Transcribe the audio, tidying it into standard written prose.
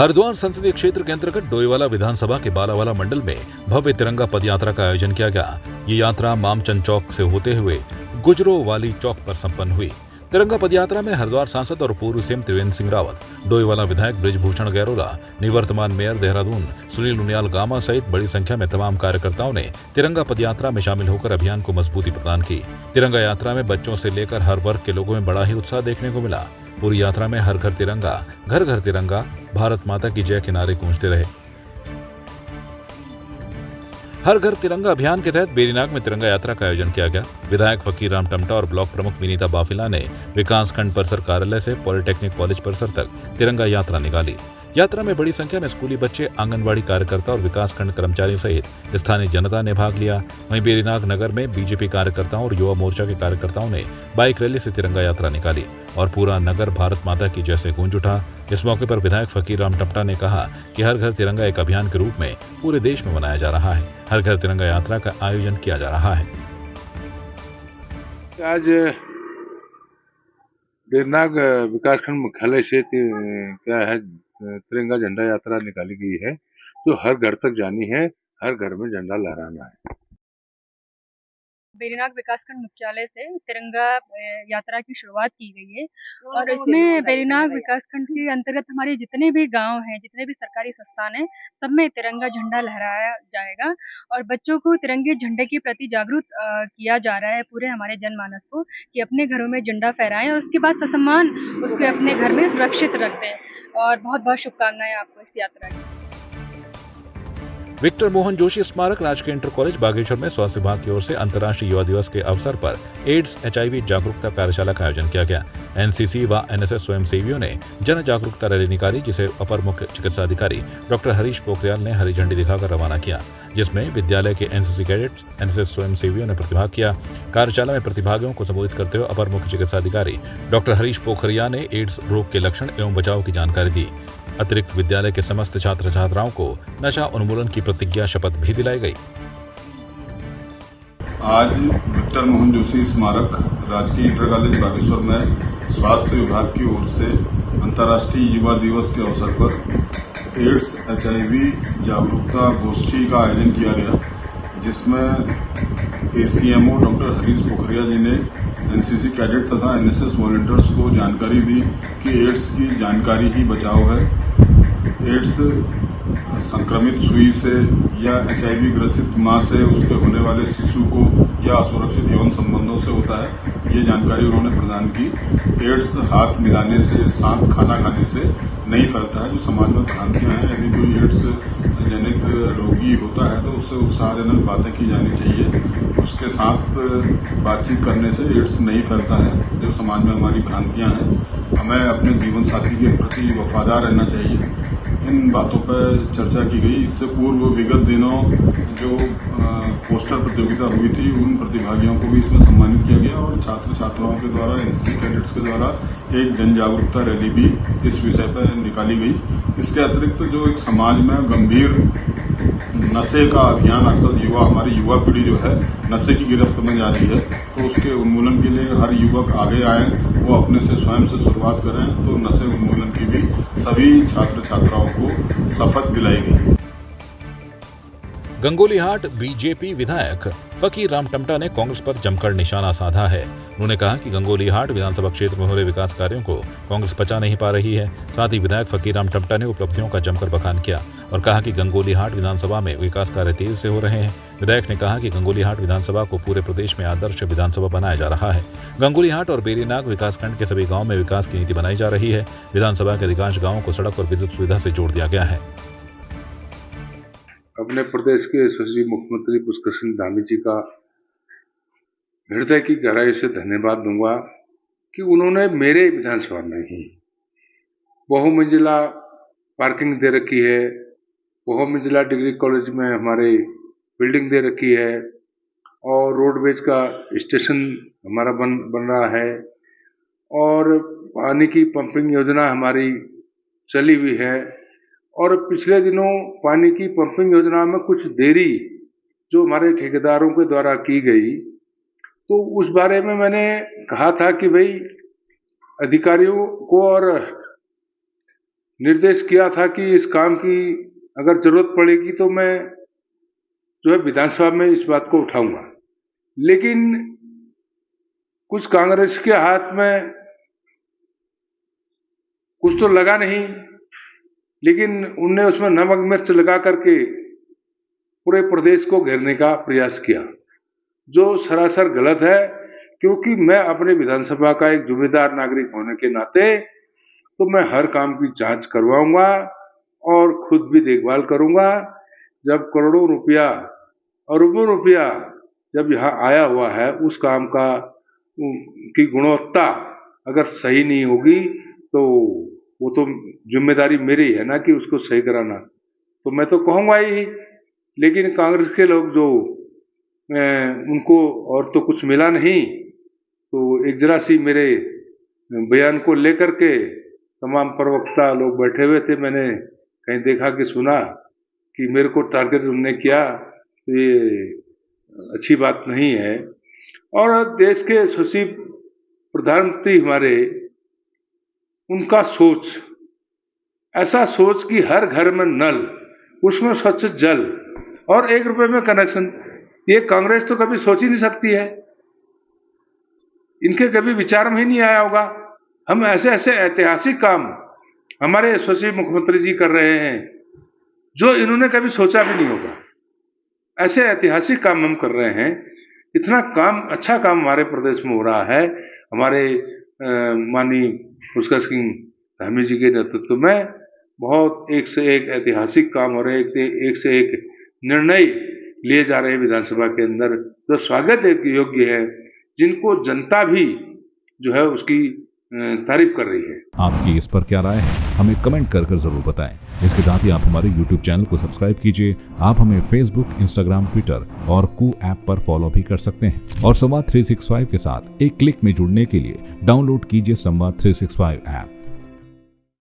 हरिद्वार संसदीय क्षेत्र के अंतर्गत डोईवाला विधानसभा के बालावाला मंडल में भव्य तिरंगा पद यात्रा का आयोजन किया गया। ये यात्रा मामचंद चौक से होते हुए गुजरो वाली चौक पर संपन्न हुई। तिरंगा पद यात्रा में हरिद्वार सांसद और पूर्व सीएम त्रिवेंद्र सिंह रावत, डोईवाला विधायक बृजभूषण गैरोला, निवर्तमान मेयर देहरादून सुनील उनियाल गामा सहित बड़ी संख्या में तमाम कार्यकर्ताओं ने तिरंगा पद यात्रा में शामिल होकर अभियान को मजबूती प्रदान की। तिरंगा यात्रा में बच्चों से लेकर हर वर्ग के लोगों में बड़ा ही उत्साह देखने को मिला। पूरी यात्रा में हर घर तिरंगा, घर घर तिरंगा, भारत माता की जय के नारे गूंजते रहे। हर घर तिरंगा अभियान के तहत बेरीनाग में तिरंगा यात्रा का आयोजन किया गया। विधायक फकीर राम टमटा और ब्लॉक प्रमुख विनीता बाफिला ने विकासखंड परिसर कार्यालय से पॉलिटेक्निक कॉलेज परिसर तक तिरंगा यात्रा निकाली। यात्रा में बड़ी संख्या में स्कूली बच्चे, आंगनबाड़ी कार्यकर्ता और विकासखंड कर्मचारियों सहित स्थानीय जनता ने भाग लिया। वहीं बेरीनाग नगर में बीजेपी कार्यकर्ताओं और युवा मोर्चा के कार्यकर्ताओं ने बाइक रैली से तिरंगा यात्रा निकाली और पूरा नगर भारत माता की जय से गूंज उठा। इस मौके पर विधायक फकीर राम टमटा ने कहा कि हर घर तिरंगा एक अभियान के रूप में पूरे देश में मनाया जा रहा है। हर घर तिरंगा यात्रा का आयोजन किया जा रहा है। आज बेरीनाग विकासखंड मुख्यालय से क्या है तिरंगा झंडा यात्रा निकाली गई है, जो हर घर तक जानी है, हर घर में झंडा लहराना है। बेरीनाग विकासखंड मुख्यालय से तिरंगा यात्रा की शुरुआत की गई है और इसमें बेरीनाग विकासखंड के अंतर्गत हमारे जितने भी गांव हैं, जितने भी सरकारी संस्थान हैं, सब में तिरंगा झंडा लहराया जाएगा और बच्चों को तिरंगे झंडे के प्रति जागरूक किया जा रहा है, पूरे हमारे जनमानस को, कि अपने घरों में झंडा फहराएं और उसके बाद ससम्मान उसको अपने घर में सुरक्षित रख दें। और बहुत बहुत शुभकामनाएं आपको इस यात्रा की। विक्टर मोहन जोशी स्मारक राजकीय इंटर कॉलेज बागेश्वर में स्वास्थ्य विभाग की ओर से अंतर्राष्ट्रीय युवा दिवस के अवसर पर एड्स HIV जागरूकता कार्यशाला का आयोजन किया गया। NCC व NSS स्वयंसेवियों ने जन जागरूकता रैली निकाली, जिसे अपर मुख्य चिकित्सा अधिकारी डॉक्टर हरीश पोखरियाल ने हरी झंडी दिखाकर रवाना किया, जिसमें विद्यालय के NCC कैडेट्स, NSS स्वयंसेवियों ने प्रतिभाग किया। कार्यशाला में प्रतिभागियों को संबोधित करते हुए अपर मुख्य चिकित्सा अधिकारी डॉक्टर हरीश पोखरियाल ने एड्स रोग के लक्षण एवं बचाव की जानकारी दी। अतिरिक्त विद्यालय के समस्त छात्र छात्राओं को नशा उन्मूलन की प्रतिज्ञा शपथ भी दिलाई गई। आज विक्टर मोहन जोशी स्मारक राजकीय इंटर कॉलेज बागेश्वर में स्वास्थ्य विभाग की ओर से अंतर्राष्ट्रीय युवा दिवस के अवसर पर एड्स HIV जागरूकता गोष्ठी का आयोजन किया गया, जिसमें ACMO डॉक्टर हरीश पोखरिया जी ने NCC कैडेट तथा NSS वॉलंटियर्स को जानकारी दी कि एड्स की जानकारी ही बचाव है। एड्स संक्रमित सुई से या HIV ग्रसित मां से उसके होने वाले शिशु को या असुरक्षित यौन संबंधों से होता है, ये जानकारी उन्होंने प्रदान की। एड्स हाथ मिलाने से, साथ खाना खाने से नहीं फैलता है, जो समाज में भ्रांतियां हैं। यदि कोई एड्स जनित रोगी होता है तो उससे उत्साहजनक बातें की जानी चाहिए। उसके साथ बातचीत करने से एड्स नहीं फैलता है, जो समाज में हमारी भ्रांतियां हैं। हमें अपने जीवन साथी के प्रति वफादार रहना चाहिए। इन बातों पर चर्चा की गई। इससे पूर्व विगत दिनों जो पोस्टर प्रतियोगिता हुई थी, उन प्रतिभागियों को भी इसमें सम्मानित किया गया और छात्र छात्राओं के द्वारा, NCC कैडेट्स के द्वारा एक जन जागरूकता रैली भी इस विषय पर निकाली गई। इसके अतिरिक्त जो एक समाज में गंभीर नशे का अभियान, आजकल हमारी युवा पीढ़ी जो है नशे की गिरफ्त में जा रही है, तो उसके उन्मूलन के लिए हर युवक आगे आए, वो अपने से स्वयं से शुरुआत करें, तो नशे उन्मूलन की भी सभी छात्र छात्राओं को शपथ दिलाई गई। गंगोलीहाट बीजेपी विधायक फकीर राम टमटा ने कांग्रेस पर जमकर निशाना साधा है। उन्होंने कहा कि गंगोलीहाट विधानसभा क्षेत्र में हो रहे विकास कार्यों को कांग्रेस पचा नहीं पा रही है। साथ ही विधायक फकीर राम टमटा ने उपलब्धियों का जमकर बखान किया और कहा कि गंगोलीहाट विधानसभा में विकास कार्य तेज से हो रहे हैं। विधायक ने कहा कि गंगोलीहाट विधानसभा को पूरे प्रदेश में आदर्श विधानसभा बनाया जा रहा है। गंगोलीहाट और बेरीनाग विकासखंड के सभी गाँव में विकास की नीति बनाई जा रही है। विधानसभा के अधिकांश गाँवों को सड़क और विद्युत सुविधा से जोड़ दिया गया है। अपने प्रदेश के यशस्वी मुख्यमंत्री पुष्कर सिंह धामी जी का हृदय की गहराई से धन्यवाद दूंगा कि उन्होंने मेरे विधानसभा में ही बहुमंजिला पार्किंग दे रखी है, बहुमंजिला डिग्री कॉलेज में हमारे बिल्डिंग दे रखी है और रोडवेज का स्टेशन हमारा बन रहा है और पानी की पंपिंग योजना हमारी चली हुई है। और पिछले दिनों पानी की पंपिंग योजना में कुछ देरी जो हमारे ठेकेदारों के द्वारा की गई, तो उस बारे में मैंने कहा था कि भाई अधिकारियों को और निर्देश किया था कि इस काम की अगर जरूरत पड़ेगी तो मैं जो है विधानसभा में इस बात को उठाऊंगा। लेकिन कुछ कांग्रेस के हाथ में कुछ तो लगा नहीं, लेकिन उनने उसमें नमक मिर्च लगा करके पूरे प्रदेश को घेरने का प्रयास किया, जो सरासर गलत है। क्योंकि मैं अपने विधानसभा का एक जिम्मेदार नागरिक होने के नाते तो मैं हर काम की जांच करवाऊंगा और खुद भी देखभाल करूंगा। जब करोड़ों रुपया अरबों रुपया जब यहाँ आया हुआ है, उस काम का की गुणवत्ता अगर सही नहीं होगी तो वो तो जिम्मेदारी मेरी है ना कि उसको सही कराना, तो मैं तो कहूँगा ही। लेकिन कांग्रेस के लोग जो उनको और तो कुछ मिला नहीं, तो एक जरा सी मेरे बयान को लेकर के तमाम प्रवक्ता लोग बैठे हुए थे, मैंने कहीं देखा कि सुना कि मेरे को टारगेट उन्होंने किया, तो ये अच्छी बात नहीं है। और देश के सचिव प्रधानमंत्री हमारे, उनका सोच ऐसा सोच कि हर घर में नल, उसमें स्वच्छ जल और 1 रुपए में कनेक्शन, ये कांग्रेस तो कभी सोच ही नहीं सकती है, इनके कभी विचार में ही नहीं आया होगा। हम ऐसे ऐसे ऐतिहासिक काम हमारे यशस्वी मुख्यमंत्री जी कर रहे हैं जो इन्होंने कभी सोचा भी नहीं होगा। ऐसे ऐतिहासिक काम हम कर रहे हैं, इतना काम, अच्छा काम हमारे प्रदेश में हो रहा है। हमारे माननीय पुष्कर सिंह धामी जी के नेतृत्व में बहुत एक से एक ऐतिहासिक काम हो रहे हैं, एक से एक निर्णय लिए जा रहे हैं विधानसभा के अंदर, जो स्वागत योग्य है, जिनको जनता भी जो है उसकी तारीफ कर रही है। आपकी इस पर क्या राय है, हमें कमेंट कर जरूर बताएं। इसके साथ ही आप हमारे YouTube चैनल को सब्सक्राइब कीजिए। आप हमें Facebook, Instagram, Twitter और कू ऐप पर फॉलो भी कर सकते हैं। और संवाद 365 के साथ एक क्लिक में जुड़ने के लिए डाउनलोड कीजिए संवाद 365 ऐप।